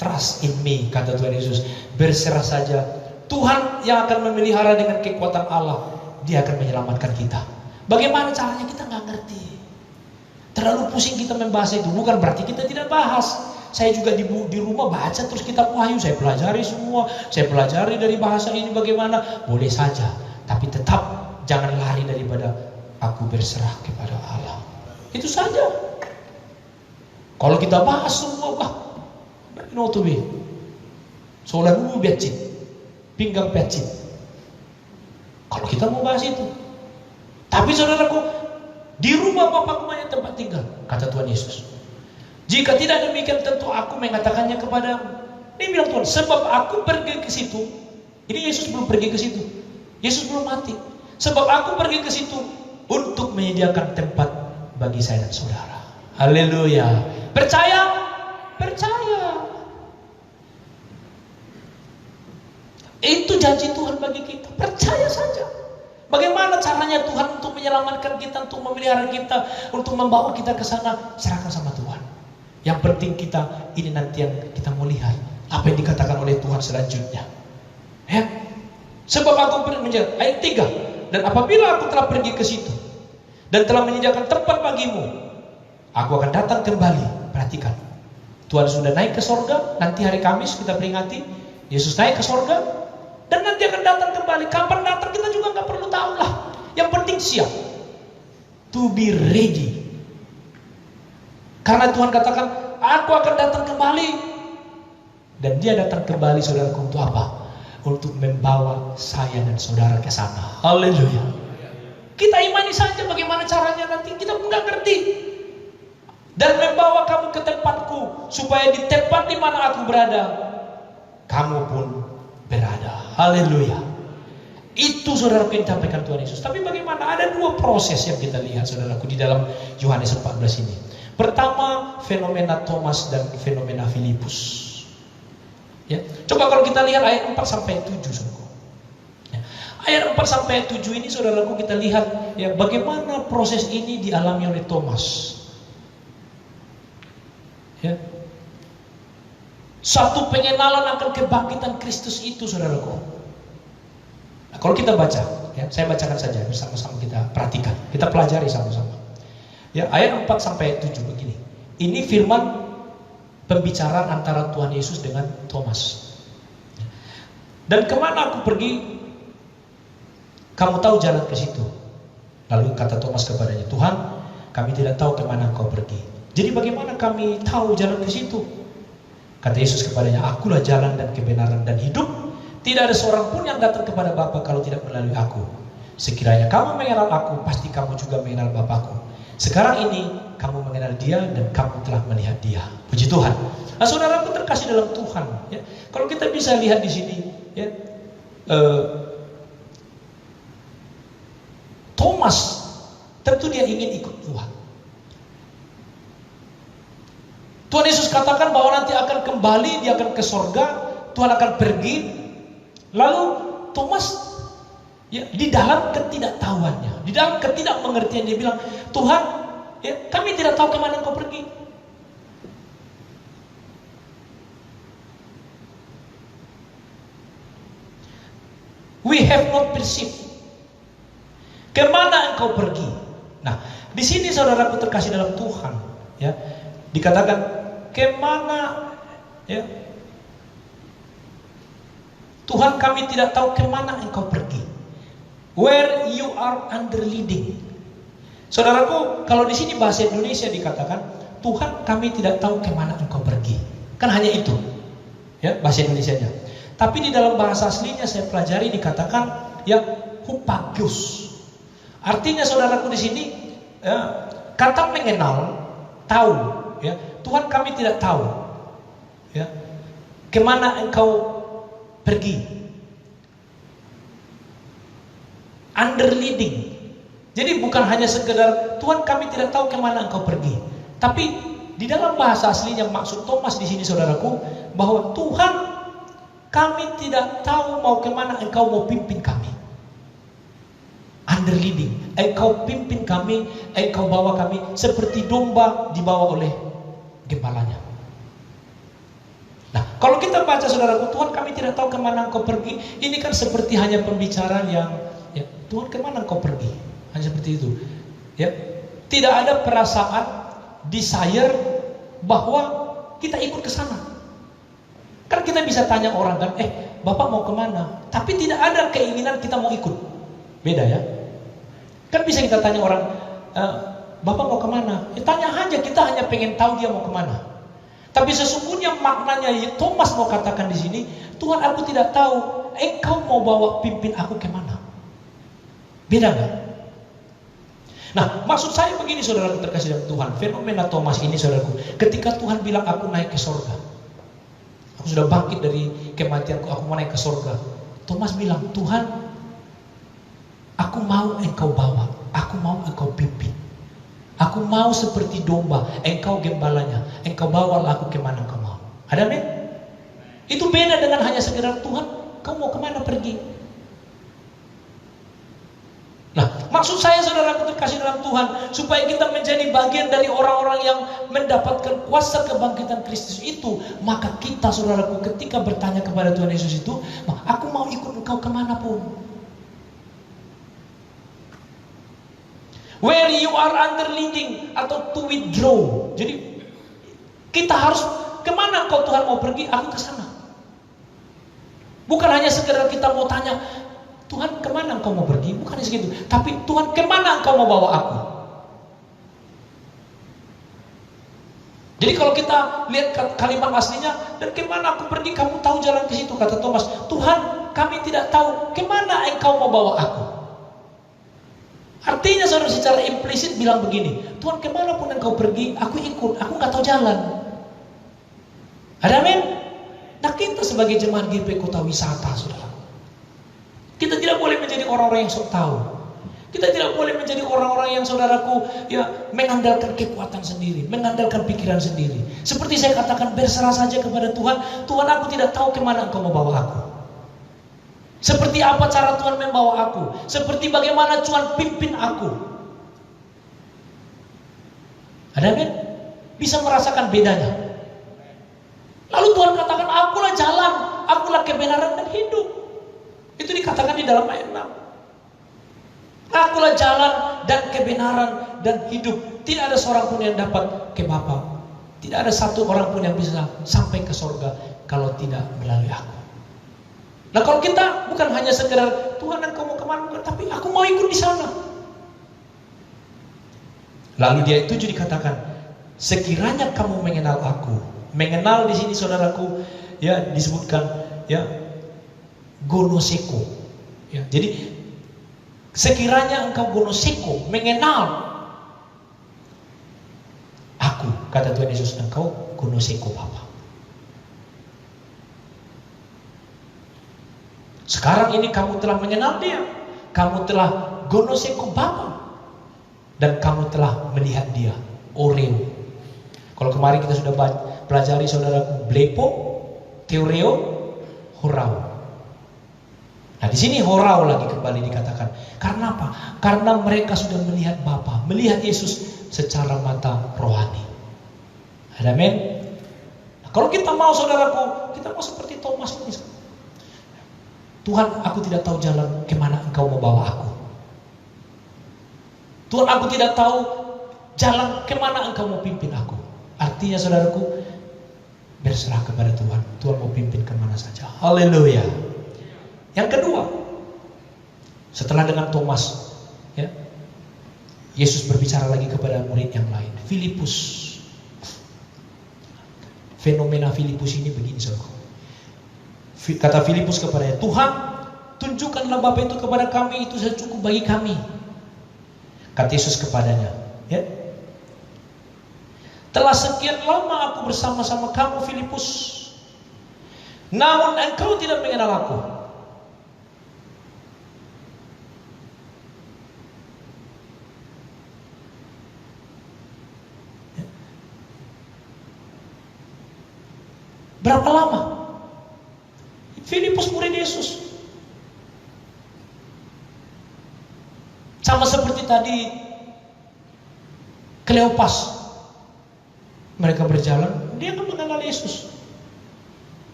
trust in me, kata Tuhan Yesus. Berserah saja. Tuhan yang akan memelihara dengan kekuatan Allah, Dia akan menyelamatkan kita. Bagaimana caranya kita nggak ngerti. Terlalu pusing kita membahas itu. Bukan berarti kita tidak bahas. Saya juga di rumah baca terus kitab Wahyu. Saya pelajari semua. Saya pelajari dari bahasa ini bagaimana. Boleh saja. Tapi tetap jangan lari daripada aku berserah kepada Allah. Itu saja. Kalau kita bahas semua, notobe. Soalnya dulu becit. Pinggang becit. Kalau kita mau bahas itu. Tapi saudaraku, di rumah Bapakku banyak tempat tinggal, kata Tuhan Yesus. Jika tidak demikian, tentu aku mengatakannya kepadamu. Dia bilang Tuhan, sebab aku pergi ke situ. Ini Yesus belum pergi ke situ. Yesus belum mati. Sebab aku pergi ke situ untuk menyediakan tempat bagi saya dan saudara. Haleluya. Percaya? Percaya. Itu janji Tuhan bagi kita. Percaya saja. Bagaimana caranya Tuhan untuk menyelamatkan kita, untuk memelihara kita, untuk membawa kita ke sana? Serahkan sama Tuhan. Yang penting kita, ini nanti yang kita mau lihat. Apa yang dikatakan oleh Tuhan selanjutnya. Ya. Sebab aku menjadi, ayat 3. Dan apabila aku telah pergi ke situ, dan telah menyediakan tempat bagimu, aku akan datang kembali. Perhatikan. Tuhan sudah naik ke sorga, nanti hari Kamis kita peringati. Yesus naik ke sorga dan nanti akan datang kembali. Kapan datang kita juga nggak perlu tahu lah. Yang penting siap. To be ready. Karena Tuhan katakan, aku akan datang kembali. Dan dia datang kembali, saudaraku, untuk apa? Untuk membawa saya dan saudara ke sana. Haleluya. Kita imani saja bagaimana caranya nanti. Kita pun nggak ngerti. Dan membawa kamu ke tempatku, supaya di tempat di mana aku berada, kamu pun berada. Haleluya. Itu saudaraku yang disampaikan Tuhan Yesus. Tapi bagaimana? Ada dua proses yang kita lihat, saudaraku, di dalam Yohanes 14 ini. Pertama, fenomena Thomas dan fenomena Filipus. Ya. Coba kalau kita lihat ayat 4 sampai 7, saudaraku. Ya. Ayat 4 sampai 7 ini, saudaraku, kita lihat ya bagaimana proses ini dialami oleh Thomas. Ya. Satu pengenalan akan kebangkitan Kristus itu, saudaraku. Nah, kalau kita baca, ya, saya bacakan saja bersama-sama, kita perhatikan, kita pelajari sama-sama. Ya, ayat 4 sampai 7 begini. Ini firman pembicaraan antara Tuhan Yesus dengan Thomas. Dan kemana aku pergi, kamu tahu jalan ke situ. Lalu kata Thomas kepadanya, Tuhan, kami tidak tahu kemana engkau pergi. Jadi bagaimana kami tahu jalan ke situ? Kata Yesus kepadanya, akulah jalan dan kebenaran dan hidup. Tidak ada seorang pun yang datang kepada Bapa kalau tidak melalui aku. Sekiranya kamu mengenal aku, pasti kamu juga mengenal Bapakku. Sekarang ini kamu mengenal dia dan kamu telah melihat dia. Puji Tuhan. Nah, saudaraku terkasih dalam Tuhan. Ya. Kalau kita bisa lihat di sini, ya, Thomas tentu dia ingin ikut Tuhan. Tuhan Yesus katakan bahwa nanti akan kembali, dia akan ke sorga, Tuhan akan pergi. Lalu Thomas, ya, di dalam ketidaktahuannya, di dalam ketidakmengertian, dia bilang, Tuhan, ya, kami tidak tahu kemana engkau pergi. We have not perceived. Kemana engkau pergi? Nah, di sini saudaraku terkasih dalam Tuhan, ya, dikatakan kemana, ya, Tuhan, kami tidak tahu kemana engkau pergi. Where you are under leading. Saudaraku, kalau di sini bahasa Indonesia dikatakan, Tuhan, kami tidak tahu kemana engkau pergi. Kan hanya itu, ya, bahasa Indonesianya. Tapi di dalam bahasa aslinya saya pelajari dikatakan, ya, hupagus. Artinya saudaraku di sini, ya, kata mengenal, tahu, ya, Tuhan, kami tidak tahu, ya, kemana engkau pergi. Under leading. Jadi bukan hanya sekedar Tuhan, kami tidak tahu kemana engkau pergi. Tapi di dalam bahasa aslinya maksud Thomas di sini, saudaraku, bahwa Tuhan, kami tidak tahu mau kemana engkau mau pimpin kami. Under leading. Engkau pimpin kami, engkau bawa kami seperti domba dibawa oleh gembalanya. Nah, kalau kita baca, saudaraku, Tuhan, kami tidak tahu kemana engkau pergi. Ini kan seperti hanya pembicaraan yang, ya, Tuhan, kemana engkau pergi? Hanya seperti itu, ya. Tidak ada perasaan desire bahwa kita ikut ke sana. Kan kita bisa tanya orang kan, Bapak mau kemana? Tapi tidak ada keinginan kita mau ikut. Beda, ya. Kan bisa kita tanya orang, Bapak mau kemana? Ya, tanya aja, kita hanya pengen tahu dia mau kemana. Tapi sesungguhnya maknanya Thomas mau katakan di sini, Tuhan, aku tidak tahu engkau mau bawa pimpin aku kemana. Beda nggak? Nah, maksud saya begini, saudaraku terkasih dalam Tuhan, fenomena Thomas ini, saudaraku, ketika Tuhan bilang aku naik ke sorga, aku sudah bangkit dari kematianku, aku mau naik ke sorga. Thomas bilang, Tuhan, aku mau engkau bawa, aku mau engkau pimpin. Aku mau seperti domba, engkau gembalanya, engkau bawalah aku kemana engkau mau. Ada amin? Itu beda dengan hanya sekedar Tuhan, kau mau kemana pergi. Nah, maksud saya, saudaraku terkasih dalam Tuhan, supaya kita menjadi bagian dari orang-orang yang mendapatkan kuasa kebangkitan Kristus itu, maka kita, saudaraku, ketika bertanya kepada Tuhan Yesus itu, aku mau ikut engkau kemanapun. Where you are under leading atau to withdraw. Jadi kita harus kemana kau Tuhan mau pergi, aku ke sana. Bukan hanya sekedar kita mau tanya, Tuhan kemana engkau mau pergi? Bukan hanya segitu. Tapi Tuhan kemana engkau mau bawa aku? Jadi kalau kita lihat kalimat aslinya, dan kemana aku pergi, kamu tahu jalan ke situ, kata Thomas. Tuhan, kami tidak tahu kemana engkau mau bawa aku. Artinya saudara secara implisit bilang begini, Tuhan kemana pun engkau pergi, aku ikut, aku nggak tahu jalan. Ada amin? Nah kita sebagai jemaat GP Kota Wisata, saudara, kita tidak boleh menjadi orang-orang yang sok tahu. Kita tidak boleh menjadi orang-orang yang saudaraku ya mengandalkan kekuatan sendiri, mengandalkan pikiran sendiri. Seperti saya katakan, berserah saja kepada Tuhan. Tuhan, aku tidak tahu kemana engkau mau bawa aku. Seperti apa cara Tuhan membawa aku, seperti bagaimana Tuhan pimpin aku. Ada kan? Bisa merasakan bedanya. Lalu Tuhan katakan, akulah jalan, akulah kebenaran dan hidup. Itu dikatakan di dalam ayat 6. Akulah jalan dan kebenaran dan hidup. Tidak ada seorang pun yang dapat ke Bapa. Tidak ada satu orang pun yang bisa sampai ke surga kalau tidak melalui aku. Nah kalau kita bukan hanya sekedar Tuhan engkau mau kemana, tapi aku mau ikut di sana. Lalu di ayat 7 dikatakan, sekiranya kamu mengenal aku. Mengenal di sini saudaraku ya disebutkan ya gonoseko. Ya, jadi sekiranya engkau gonoseko, mengenal aku, kata Tuhan Yesus, engkau gonoseko Bapa. Sekarang ini kamu telah mengenal Dia, kamu telah gonoseko Bapa, dan kamu telah melihat Dia, oreo. Kalau kemarin kita sudah pelajari saudaraku, blepo, theoreo, horao. Nah di sini horau lagi kembali dikatakan. Karena apa? Karena mereka sudah melihat Bapa, melihat Yesus secara mata rohani. Amin. Nah, kalau kita mau saudaraku, kita mau seperti Thomas ini. Tuhan, aku tidak tahu jalan kemana engkau mau bawa aku. Tuhan, aku tidak tahu jalan kemana engkau mau pimpin aku. Artinya saudaraku, berserah kepada Tuhan. Tuhan mau pimpin kemana saja. Haleluya. Yang kedua, setelah dengan Thomas, ya, Yesus berbicara lagi kepada murid yang lain. Filipus. Fenomena Filipus ini begini saudara. Kata Filipus kepadanya, Tuhan, tunjukkanlah Bapa itu kepada kami, itu sudah cukup bagi kami. Kata Yesus kepadanya, ya, telah sekian lama aku bersama-sama kamu Filipus, namun engkau tidak mengenal aku. Berapa lama? Filipus murid Yesus. Sama seperti tadi Kleopas. Mereka berjalan, dia akan mengenal Yesus.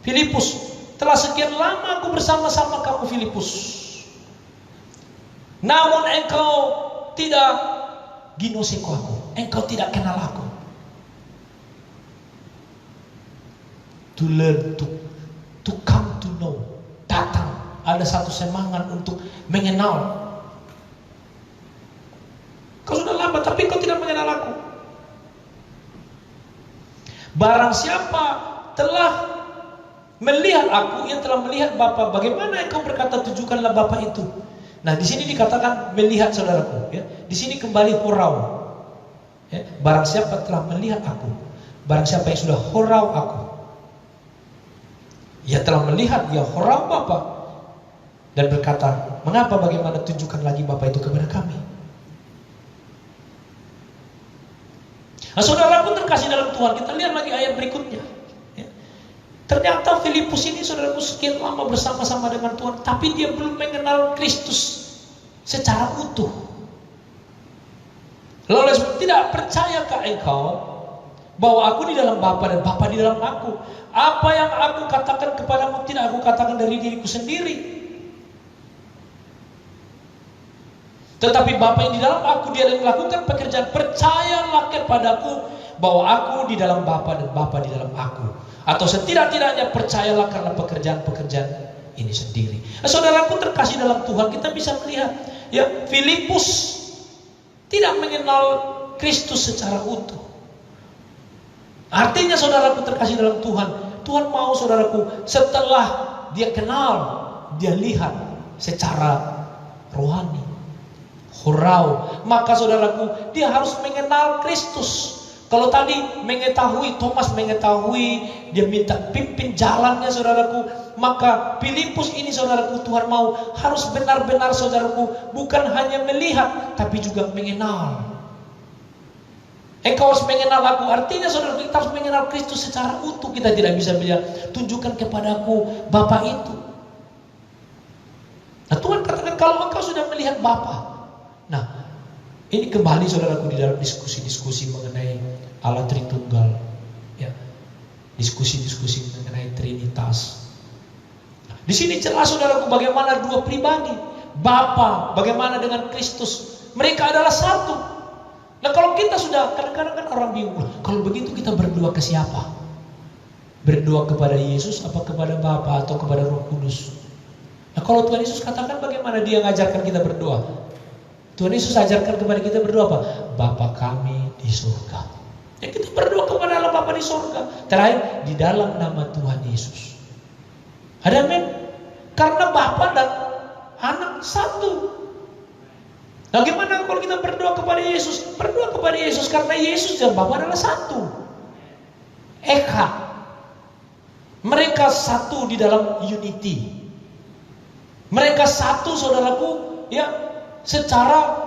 Filipus, telah sekian lama aku bersama-sama kamu Filipus, namun engkau tidak ginoseko aku, engkau tidak kenal aku. To learn, to come to know. Datang, ada satu semangat untuk mengenal. Kau sudah lama, tapi kau tidak mengenal aku. Barang siapa telah melihat aku, yang telah melihat Bapa, bagaimana engkau berkata tunjukkanlah Bapa itu? Nah, di sini dikatakan melihat saudaraku. Ya. Di sini kembali horau. Ya. Barang siapa telah melihat aku, barang siapa yang sudah horau aku, ia telah melihat, ia horau Bapa, dan berkata, mengapa, bagaimana, tunjukkan lagi Bapa itu kepada kami. Nah, saudara pun terkasih dalam Tuhan, kita lihat lagi ayat berikutnya. Ya. Ternyata Filipus ini saudaraku sekian lama bersama-sama dengan Tuhan, tapi dia belum mengenal Kristus secara utuh. Lalu tidak percayakah engkau bahwa aku di dalam Bapa dan Bapa di dalam aku? Apa yang aku katakan kepadamu tidak aku katakan dari diriku sendiri, tetapi Bapa yang di dalam aku, dia yang melakukan pekerjaan. Percayalah kepadaku bahwa aku di dalam Bapa dan Bapa di dalam aku. Atau setidak-tidaknya percayalah karena pekerjaan-pekerjaan ini sendiri. Nah, saudaraku terkasih dalam Tuhan, kita bisa melihat ya, Filipus tidak mengenal Kristus secara utuh. Artinya saudaraku terkasih dalam Tuhan, Tuhan mau saudaraku setelah dia kenal, dia lihat secara rohani, hurau, maka saudaraku dia harus mengenal Kristus. Kalau tadi mengetahui, Thomas mengetahui, dia minta pimpin jalannya saudaraku, maka Filipus ini saudaraku Tuhan mau harus benar-benar saudaraku bukan hanya melihat tapi juga mengenal. Engkau harus mengenal aku, artinya saudaraku kita harus mengenal Kristus secara utuh. Kita tidak bisa bilang tunjukkan kepadaku Bapa itu. Nah, Tuhan katakan kalau engkau sudah melihat Bapa. Nah, ini kembali saudaraku di dalam diskusi-diskusi mengenai Allah Tritunggal, ya, diskusi-diskusi mengenai Trinitas. Nah, di sini jelas saudaraku bagaimana dua pribadi, Bapa, bagaimana dengan Kristus, mereka adalah satu. Nah, kalau kita sudah kadang-kadang kan orang bingung, kalau begitu kita berdoa ke siapa? Berdoa kepada Yesus, apa kepada Bapa atau kepada Roh Kudus? Nah, kalau Tuhan Yesus katakan bagaimana dia mengajarkan kita berdoa? Tuhan Yesus ajarkan kepada kita berdoa apa? Bapa kami di surga. Ya, kita berdoa kepada Allah Bapa di surga. Terakhir, di dalam nama Tuhan Yesus. Ada amin? Karena Bapa dan Anak satu. Nah, bagaimana kalau kita berdoa kepada Yesus? Berdoa kepada Yesus karena Yesus dan Bapa adalah satu. Eka. Mereka satu di dalam unity. Mereka satu saudaraku, ya, secara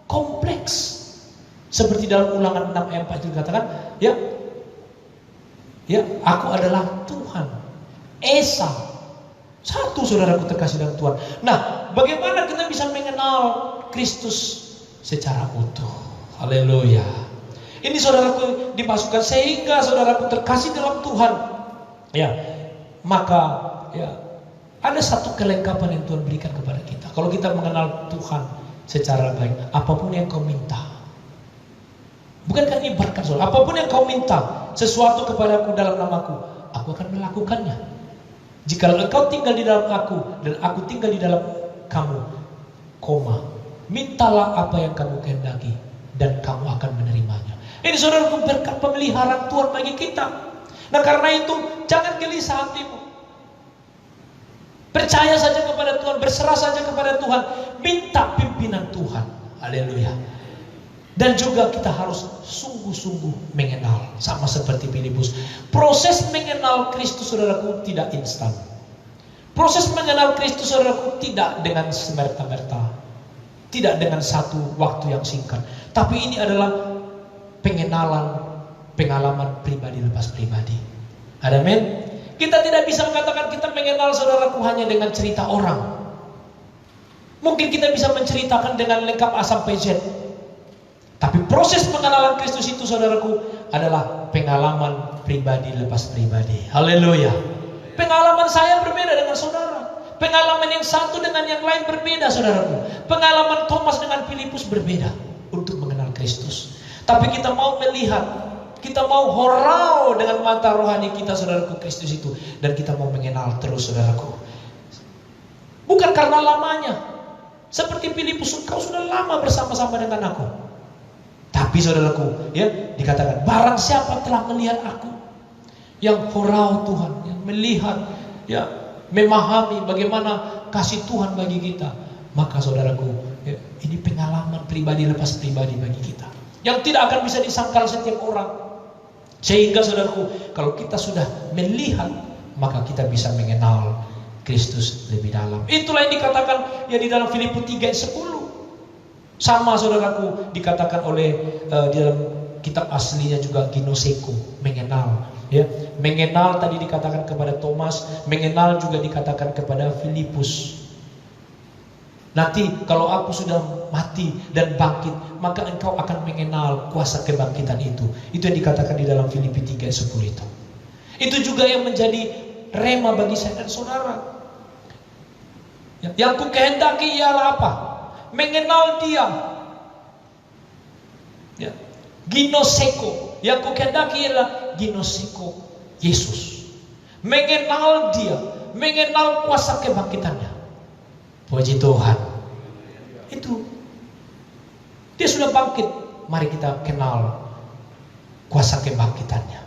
kompleks. Seperti dalam Ulangan 6 ayat 4 itu dikatakan, ya, aku adalah Tuhan. Esa. Satu saudaraku terkasih dalam Tuhan. Nah, bagaimana kita bisa mengenal Kristus secara utuh? Haleluya. Ini saudaraku dimasukkan sehingga saudaraku terkasih dalam Tuhan. Ya, maka ya ada satu kelengkapan yang Tuhan berikan kepada kita. Kalau kita mengenal Tuhan secara baik, apapun yang kau minta. Bukankah ini berkat saudara? Apapun yang kau minta sesuatu kepadaku dalam namaku, aku akan melakukannya. Jika engkau tinggal di dalam aku dan aku tinggal di dalam kamu, mintalah apa yang kamu kehendaki dan kamu akan menerimanya. Ini saudaraku berkat pemeliharaan Tuhan bagi kita. Nah, karena itu jangan gelisah hatimu. Percaya saja kepada Tuhan, berserah saja kepada Tuhan, minta pimpinan Tuhan. Haleluya. Dan juga kita harus sungguh-sungguh mengenal, sama seperti Filipus. Proses mengenal Kristus saudaraku tidak instan. Proses mengenal Kristus saudaraku tidak dengan semerta-merta, tidak dengan satu waktu yang singkat. Tapi ini adalah pengalaman pribadi lepas pribadi. Ada amin? Kita tidak bisa mengatakan kita mengenal saudaraku hanya dengan cerita orang. Mungkin kita bisa menceritakan dengan lengkap A sampai Z. Tapi proses pengenalan Kristus itu saudaraku adalah pengalaman pribadi lepas pribadi. Haleluya. Pengalaman saya berbeda dengan saudara. Pengalaman yang satu dengan yang lain berbeda saudaraku. Pengalaman Thomas dengan Filipus berbeda untuk mengenal Kristus. Tapi kita mau melihat, kita mau horau dengan mata rohani kita saudaraku Kristus itu. Dan kita mau mengenal terus saudaraku. Bukan karena lamanya. Seperti Filipus, engkau sudah lama bersama-sama dengan aku. Tapi saudaraku, ya, dikatakan barang siapa telah melihat aku, yang horau Tuhan, yang melihat, ya, memahami bagaimana kasih Tuhan bagi kita, maka saudaraku, ya, ini pengalaman pribadi lepas pribadi bagi kita, yang tidak akan bisa disangkal setiap orang. Sehingga saudaraku, kalau kita sudah melihat, maka kita bisa mengenal Kristus lebih dalam. Itulah yang dikatakan ya di dalam Filipi 3:10. Sama saudaraku dikatakan oleh di dalam kitab aslinya juga ginoseko, mengenal. Ya, mengenal tadi dikatakan kepada Thomas, mengenal juga dikatakan kepada Filipus. Nanti kalau aku sudah mati dan bangkit, maka engkau akan mengenal kuasa kebangkitan itu. Itu yang dikatakan di dalam Filipi 3:10 itu. Itu juga yang menjadi rema bagi saya dan saudara. Yang ku kehendaki ialah apa? Mengenal dia. Ya. Ginoseko. yang kukehendaki ialah ginosiko Yesus. Mengenal dia, mengenal kuasa kebangkitannya. Puji Tuhan. Itu. Dia sudah bangkit. Mari kita kenal kuasa kebangkitannya.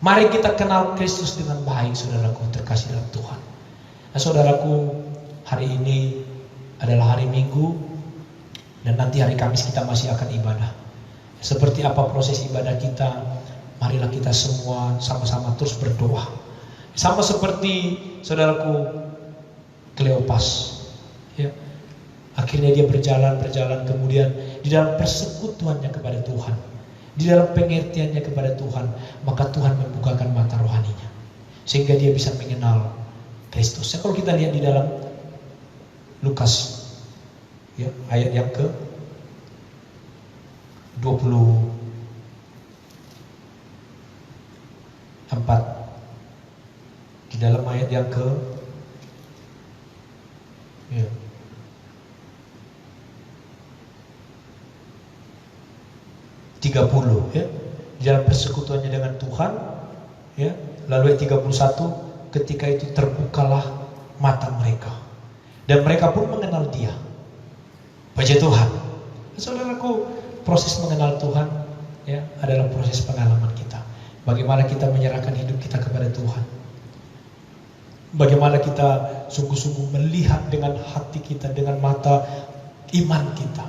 Mari kita kenal Kristus dengan baik, saudaraku terkasih dalam Tuhan. Nah, saudaraku, hari ini adalah hari Minggu dan nanti hari Kamis kita masih akan ibadah. Seperti apa proses ibadah kita, marilah kita semua sama-sama terus berdoa. Sama seperti saudaraku Kleopas, ya. Akhirnya dia berjalan kemudian di dalam persekutuannya kepada Tuhan, di dalam pengertiannya kepada Tuhan, maka Tuhan membukakan mata rohaninya sehingga dia bisa mengenal Kristus. Kalau kita lihat di dalam Lukas, ya, ayat yang ke 24, di dalam ayat yang ke 30, ya, di dalam persekutuannya dengan Tuhan, ya. Lalu ayat 31, ketika itu terbukalah mata mereka dan mereka pun mengenal dia. Puji Tuhan. Saudaraku, proses mengenal Tuhan, ya, adalah proses pengalaman kita. Bagaimana kita menyerahkan hidup kita kepada Tuhan. Bagaimana kita sungguh-sungguh melihat dengan hati kita, dengan mata iman kita,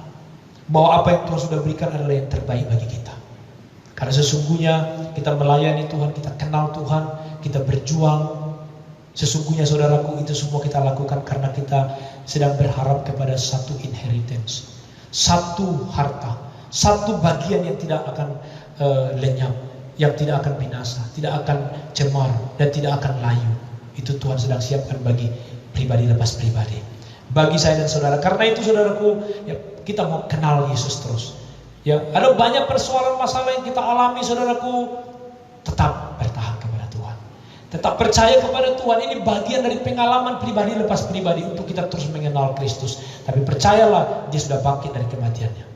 bahwa apa yang Tuhan sudah berikan adalah yang terbaik bagi kita. Karena sesungguhnya kita melayani Tuhan, kita kenal Tuhan, kita berjuang. Sesungguhnya saudaraku, itu semua kita lakukan karena kita sedang berharap kepada satu inheritance, satu harta, satu bagian yang tidak akan lenyap, yang tidak akan binasa, tidak akan cemar, dan tidak akan layu. Itu Tuhan sedang siapkan bagi pribadi lepas pribadi, bagi saya dan saudara. Karena itu saudaraku, ya, kita mau kenal Yesus terus. Ya, ada banyak persoalan masalah yang kita alami, saudaraku. Tetap bertahan kepada Tuhan, tetap percaya kepada Tuhan. Ini bagian dari pengalaman pribadi lepas pribadi untuk kita terus mengenal Kristus. Tapi percayalah, dia sudah bangkit dari kematiannya.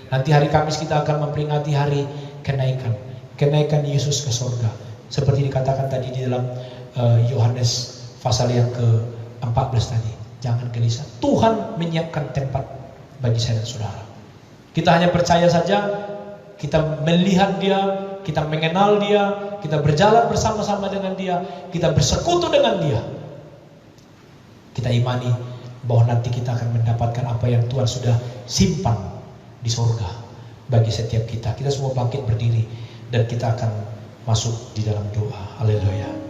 Nanti hari Kamis kita akan memperingati hari kenaikan Yesus ke surga. Seperti dikatakan tadi di dalam Yohanes pasal yang ke-14 tadi. Jangan gelisah, Tuhan menyiapkan tempat bagi saya dan saudara. Kita hanya percaya saja, kita melihat dia, kita mengenal dia, kita berjalan bersama-sama dengan dia, kita bersekutu dengan dia. Kita imani bahwa nanti kita akan mendapatkan apa yang Tuhan sudah simpan di surga bagi setiap kita. Kita semua bangkit berdiri dan kita akan masuk di dalam doa. Haleluya.